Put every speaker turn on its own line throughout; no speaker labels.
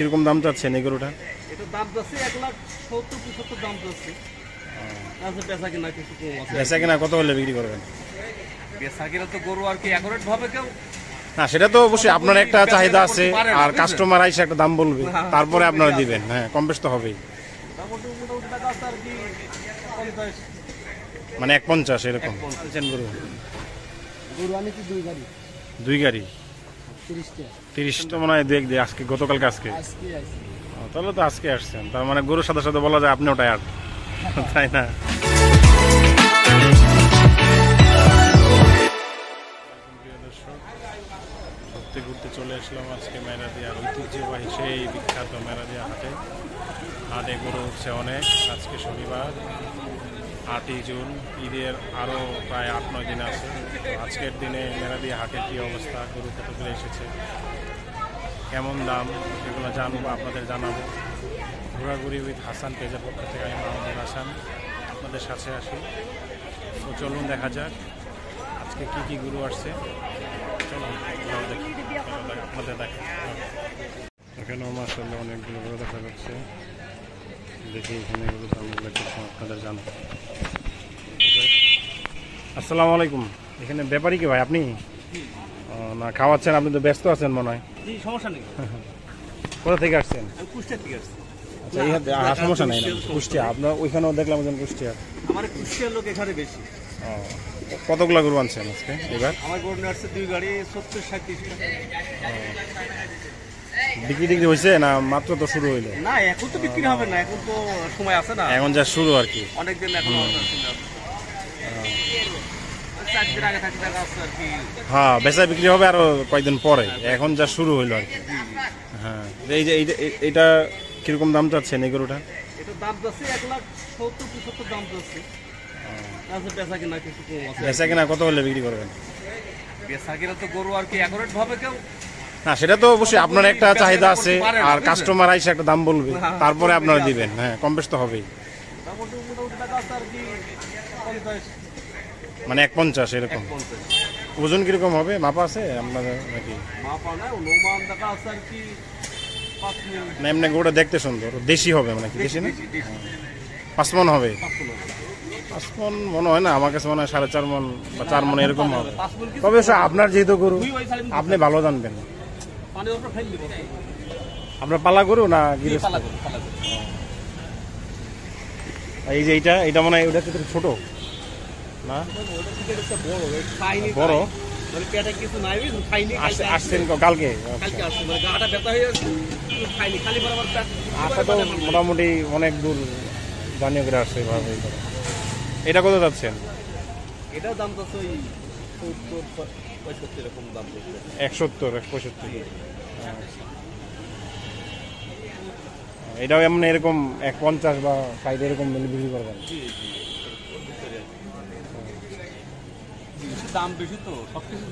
কিরকম দাম চাচ্ছেন এই গরুটা?
এটা দাম যাচ্ছে 1,70,75 দাম যাচ্ছে। আচ্ছা বেচা কিনা কিছু কম আছে।
বেচা কিনা কত হলে বিক্রি করবেন?
বেচা কিনা তো গরু আর কি অ্যাকুরেট ভাবে কেউ
না, সেটা তো অবশ্যই আপনার একটা চাহিদা আছে, আর কাস্টমার আইসে একটা দাম বলবে, তারপরে আপনারা দিবেন। হ্যাঁ, কম বেশ তো হবেই।
মোটামুটি টাকা আছে আর কি 50
মানে 1.50 এরকম গরু।
গরু আনিছি 2 গাড়ি।
2 গাড়ি
30
তো মনে হয় দেখ দিয়ে আজকে গতকালকে আজকে তাহলে তো আজকে আসছেন, তার মানে গরুর সাথে সাথে বলা যায় আপনি ওটাই আর তাই না? ঘুরতে ঘুরতে চলে আসলাম আজকে মেরাদিয়ার ঐতিহ্যবাহী সেই বিখ্যাত মেরাদিয়া হাটে। হাটে গরু উঠছে অনেক। আজকে শনিবার 8ই জুন, ঈদের আরও প্রায় 8-9 দিন আছে। আজকের দিনে মেরাদিয়া হাটের কী অবস্থা, গরু কতগুলো এসেছে, কেমন দাম, এগুলো জানবো, আপনাদের জানাবো। ঘোরাঘুরি উইথ হাসান পেজের পক্ষ থেকে আমি মাহমুদুল হাসান আপনাদের সাথে আসি। তো চলুন দেখা যাক আজকে কী কী গরু আসছে। চলুন দেখি, আপনাদের দেখেন। এখানেও মাশাআল্লাহ অনেকগুলো গরু দেখা যাচ্ছে। দেখি এখানে গরু দামগুলো কিছু আপনাদের জানাবো। আসসালামু আলাইকুম। এখানে ব্যাপারী কি ভাই আপনি? না খাওয়াচ্ছেন, আপনি তো ব্যস্ত আছেন মনে হয়।
জি, সমস্যা নেই।
কোথা থেকে আসছেন?
আমি কুষ্টিয়া থেকে আসছি।
আচ্ছা, এই সমস্যা নেই, কুষ্টিয়া। আপনার ওইখানেও দেখলাম একজন কুষ্টিয়া।
আমার কুষ্টিয়ার লোক এখানে বেশি।
কতগুলো গরু আনছেন আজকে এবার?
আমার গরু আসছে 2 গাড়ি 70-37 টাকা।
বিক্রি টিক্রি হয়েছে না মাত্র তো শুরু হইলো?
না, এখন তো বিক্রি হবে না, এখন তো সময় আছে না,
এখন যা শুরু আর কি।
অনেকদিন এখন
হ্যাঁ, বেচা বিক্রি হবে আরো কয়েকদিন পরে, এখন যা শুরু হইলো আর কি। হ্যাঁ, এই যে এইটা কিরকম দাম চাচ্ছেন এই গরুটা?
এটা দাম যাচ্ছে 1,70,75 দাম যাচ্ছে। আচ্ছা বেচা কিনা কিছু কম আছে।
বেচা কিনা কত হলে বিক্রি করবেন?
বেচা কিনা তো গরু আর কি অ্যাকুরেট ভাবে কেউ।
না, সেটা তো অবশ্যই আপনার একটা চাহিদা আছে, আর কাস্টমার আইসে একটা দাম বলবে, তারপরে আপনারা দিবেন। হ্যাঁ, কম বেশ তো হবেই।
মোটামুটি টাকা আছে আর কি 50
মানে 1.50 এরকম। ওজন কিরকম হবে, মাপা আছে আপনাদের নাকি?
মাপা না, অনুমান টাকা আছে আর কি 5 মিল।
না, এমনি গরুটা দেখতে সুন্দর, দেশি হবে মানে কি? দেশি না? 5 মণ হবে? 5 মণ মনে হয় না, আমার কাছে মনে হয় 4.5 মণ বা 4 মণ এরকম হবে। তবে আপনার যেহেতু গরু, আপনি ভালো জানবেন। আপনার পালা গরু না গৃহস্থ? এই যে এইটা মনে হয় ওটা তো ছোট না, বড়। আসছেন কালকে? তো মোটামুটি অনেক দূর জানিয়ে করে আসছে এভাবে। এটা কত যাচ্ছেন?
এটাও দাম তো 70-65 এরকম দাম।
170-165। এটাও এমন এরকম 1.50 বা 60 এরকম বিক্রি করবেন?
দাম বেশি তো, সবকিছু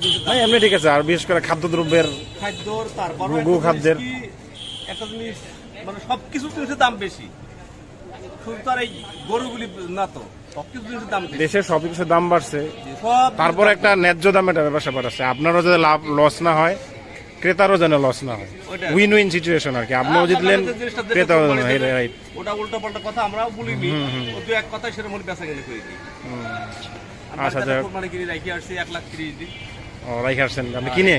এমনি ঠিক আছে। আর বিশেষ করে খাদ্যদ্রব্যের, খাদ্যের
একটা জিনিস মানে সবকিছু জিনিসের দাম বেশি, শুধু তো আর এই গরুগুলি না, তো সবকিছু জিনিসের দাম বেশি।
দেশের সবকিছুর দাম বাড়ছে, তারপর একটা ন্যায্য দামে একটা ব্যাপার আছে। আপনারও যাতে লাভ লস না হয়, ক্রেতারও যেন লস না হয়, উইন উইন সিচুয়েশন আর কি। আপনিও জিতলেন, ক্রেতাও রাইট।
ওটা উল্টো পাল্টা কথা আমরাও বলিনি, দু এক কথাই সেরকম বেচা কিনে করে দিই।
আচ্ছা,
মানে কিনে রাখি আসছি 1,30,000 দিন।
ও, রাখি আসছেন আপনি কিনে?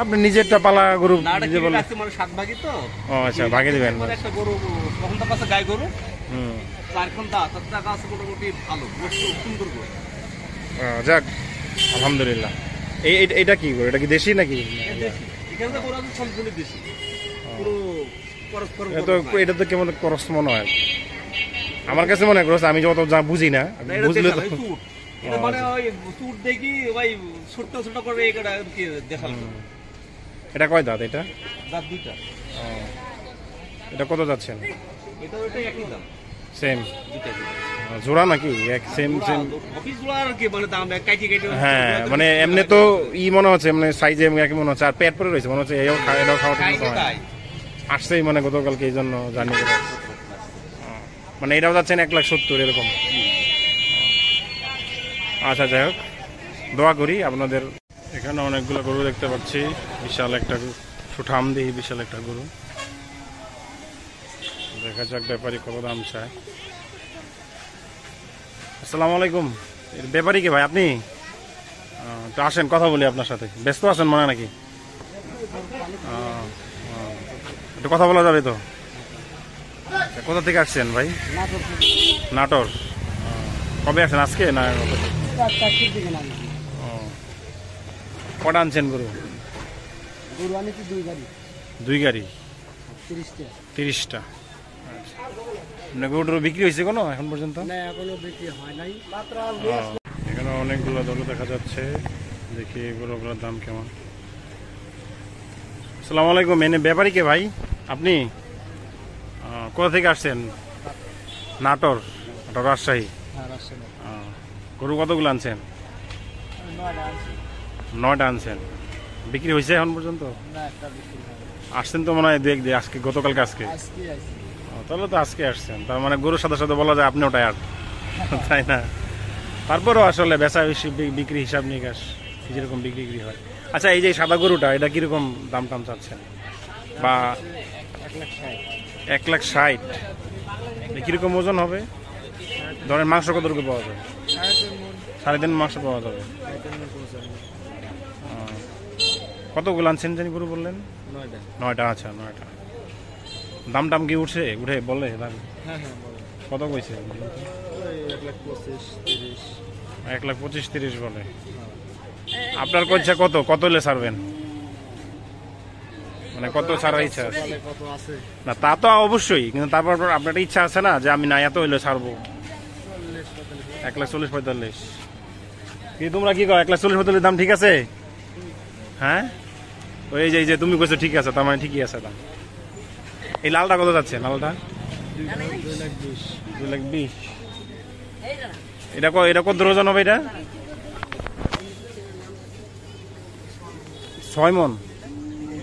আপনি নিজেরটা পালা গরু নিজে বলেন?
মানে 7 ভাগই তো।
ও আচ্ছা, ভাগে দিবেন।
একটা গরু তখন তো কাছে গাই গরু 4 ঘন্টা, তার টাকা আছে মোটামুটি ভালো, সুন্দর গরু।
যাক, আলহামদুলিল্লাহ। এইটা কি গরু? এটা কি দেশি নাকি?
এখানে তো গরু আছে সম্পূর্ণ দেশি।
এটা তো কেমন ক্রস মনে হয় আমার কাছে, মনে হয় ক্রস। আমি যত যা বুঝি না, বুঝলে তো
মানে ওই সুট দেখি ভাই ছোট ছোট করে এটা কি দেখালো।
এটা কয় দাঁত? এটা
দাঁত 2টা।
এটা কত যাচ্ছেন?
এটা ওইটাই একই দাম,
সেম জোড়া নাকি? এক সেম
অফিস জোড়া আর কি, মানে দাম কাটি কাটি।
হ্যাঁ, মানে এমনি তো মনে হচ্ছে, মানে সাইজে একই মনে হচ্ছে, আর পেট পরে রয়েছে মনে হচ্ছে। এটাও খাওয়া আসছেই মানে গতকালকে, এই জন্য জানি। মানে এটাও যাচ্ছেন 1,70,000 এরকম। আচ্ছা, যাই হোক, দোয়া করি আপনাদের। এখানে অনেকগুলো গরু দেখতে পাচ্ছি, বিশাল একটা সুঠাম দিয়ে বিশাল একটা গরু। দেখা যাক ব্যাপারী কত দাম চায়। আসসালামু আলাইকুম। ব্যাপারী কি ভাই আপনি? তো আসেন কথা বলি আপনার সাথে। ব্যস্ত আছেন মনে হয় নাকি? একটু কথা বলা যাবে তো? কোথা থেকে আসছেন ভাই? নাটোর। কবে আসছেন? আজকে না কটা আনছেন গরু? দুই গাড়ি 30টা। গরুটার বিক্রি হয়েছে কোনো এখন পর্যন্ত? এখানে অনেকগুলো গরু দেখা যাচ্ছে, দেখি গরুগুলোর দাম কেমন। আসসালামু আলাইকুম। এনে ব্যাপারী কে ভাই আপনি? কোথা থেকে আসছেন? নাটোর, রাজশাহী। গরু কতগুলো আনছেন? 9টা আনছেন। বিক্রি হয়েছে এখন পর্যন্ত? আসছেন তো মনে হয় আজকে, গতকালকে আজকে। তাহলে তো আজকে আসছেন, তার মানে গরুর সাথে সাথে বলা যায় আপনিও টায়ার্ড, তাই না? তারপরেও আসলে বেচা বিক্রি হিসাব নিকাশ যেরকম বিক্রি হয়। আচ্ছা, এই যে সাদা গরুটা, এটা কিরকম দাম টাম চাচ্ছেন? বা 1,60,000। কিরকম ওজন হবে? ধরেন মাংস কতটুকু পাওয়া যাবে? 3.5 মাংস পাওয়া যাবে। কতগুলো আনছেন জানি গরু বললেন? 9টা। আচ্ছা, 9টা। দাম টাম কি উঠে বলে দাম? কত কইছে? 1,25,30 বলে। আপনার কইছে কত হলে ছাড়বেন? মানে কত ছাড়ার ইচ্ছা আছে? না তা তো অবশ্যই, কিন্তু তারপর আপনার ইচ্ছা আছে না যে আমি না এত হইলে ছাড়বো? 1,40,45। কি তোমরা কি কও? 1,40,45 দাম ঠিক আছে? হ্যাঁ, ওই যে তুমি কইছো ঠিক আছে, তার মানে ঠিকই আছে দাম। এই লালটা কত যাচ্ছে? লালটা 2,20,000। এটা কত ওজন হবে? এটা 6 মণ।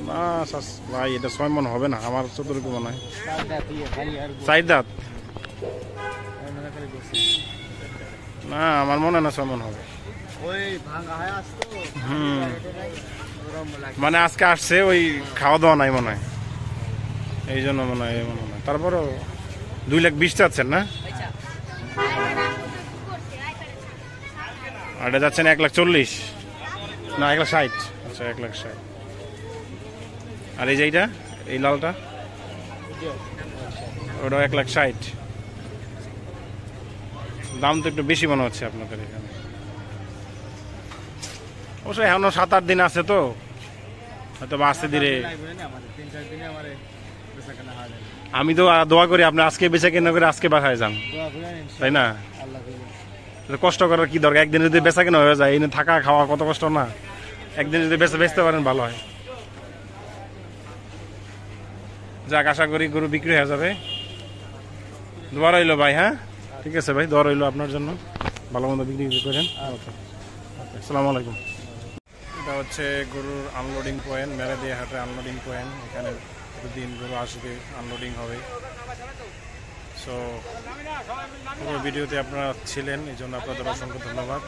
না ভাই, এটা 6 মণ হবে না, আমার যতটুকু মনে হয়। 4 দাঁত? না, আমার মনে হয় না 6 মণ হবে। মানে আজকে আসছে, ওই খাওয়া দাওয়া নাই মনে হয়, এই জন্য মনে হয়। তারপরও 2,20,000 চাচ্ছেন না? আর এটা যাচ্ছেন 1,40,000 না 1,60,000? আচ্ছা, 1,60,000। আর এই যে এই লালটা, ওটা 1,60,000। দাম তো একটু বেশি মনে হচ্ছে আপনাদের এখানে। অবশ্যই এখনো 7-8 দিন আছে, তো হয়তো আস্তে ধীরে। আমি তো দোয়া করি আপনি আজকে বেচা কেনা করে আজকে বাসায় যান, তাই না? কষ্ট করার কি দরকার? একদিন যদি বেচা কেনা হয়ে যায়, এনে থাকা খাওয়া কত কষ্ট না? একদিন যদি বেচতে পারেন ভালো হয়। যাক, আশা করি গরু বিক্রি হয়ে যাবে। দোয়া রইলো ভাই। হ্যাঁ, ঠিক আছে ভাই, দোয়া রইলো আপনার জন্য, ভালো মন্দ বিক্রি করেন। আসসালামু আলাইকুম। এটা হচ্ছে গরুর আনলোডিং পয়েন্ট, মেরাদিয়া হাটের আনলোডিং পয়েন্ট। এখানে প্রতিদিন গরু আসবে, আনলোডিং হবে। সো পুরো ভিডিওতে আপনারা ছিলেন, এই জন্য আপনাদের অসংখ্য ধন্যবাদ।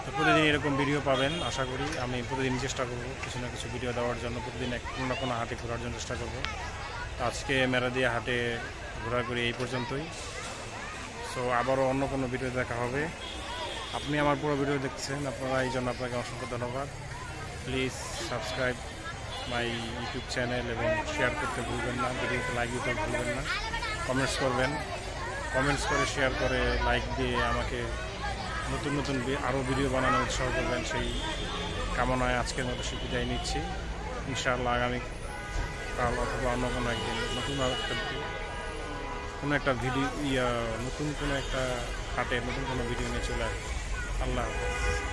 তো প্রতিদিন এরকম ভিডিও পাবেন আশা করি। আমি প্রতিদিন চেষ্টা করব কিছু না কিছু ভিডিও দেওয়ার জন্য, প্রতিদিন কোনো না কোনো হাটে ঘোরার জন্য চেষ্টা করব। আজকে মেরাদিয়া হাটে ঘোরাঘুরি এই পর্যন্তই। সো আবারও অন্য কোনো ভিডিও দেখা হবে। আপনি আমার পুরো ভিডিও দেখছেন, আপনারা এই জন্য আপনাকে অসংখ্য ধন্যবাদ। Please subscribe my YouTube channel এবং শেয়ার করতে ভুলবেন না। ভিডিওতে লাইক দিতে ভুলবেন না। কমেন্টস করবেন, কমেন্টস করে শেয়ার করে লাইক দিয়ে আমাকে নতুন নতুন আরও ভিডিও বানানোর উৎসাহ করবেন, সেই কামনায় আজকের মতো বিদায় নিচ্ছি। ইনশাআল্লাহ আগামী কাল অথবা অন্য কোনো একদিন নতুন কোনো একটা ভিডিও নতুন কোনো একটা হাটে নতুন কোনো ভিডিও নিয়ে চলে আসবে। আল্লাহ হাফেজ।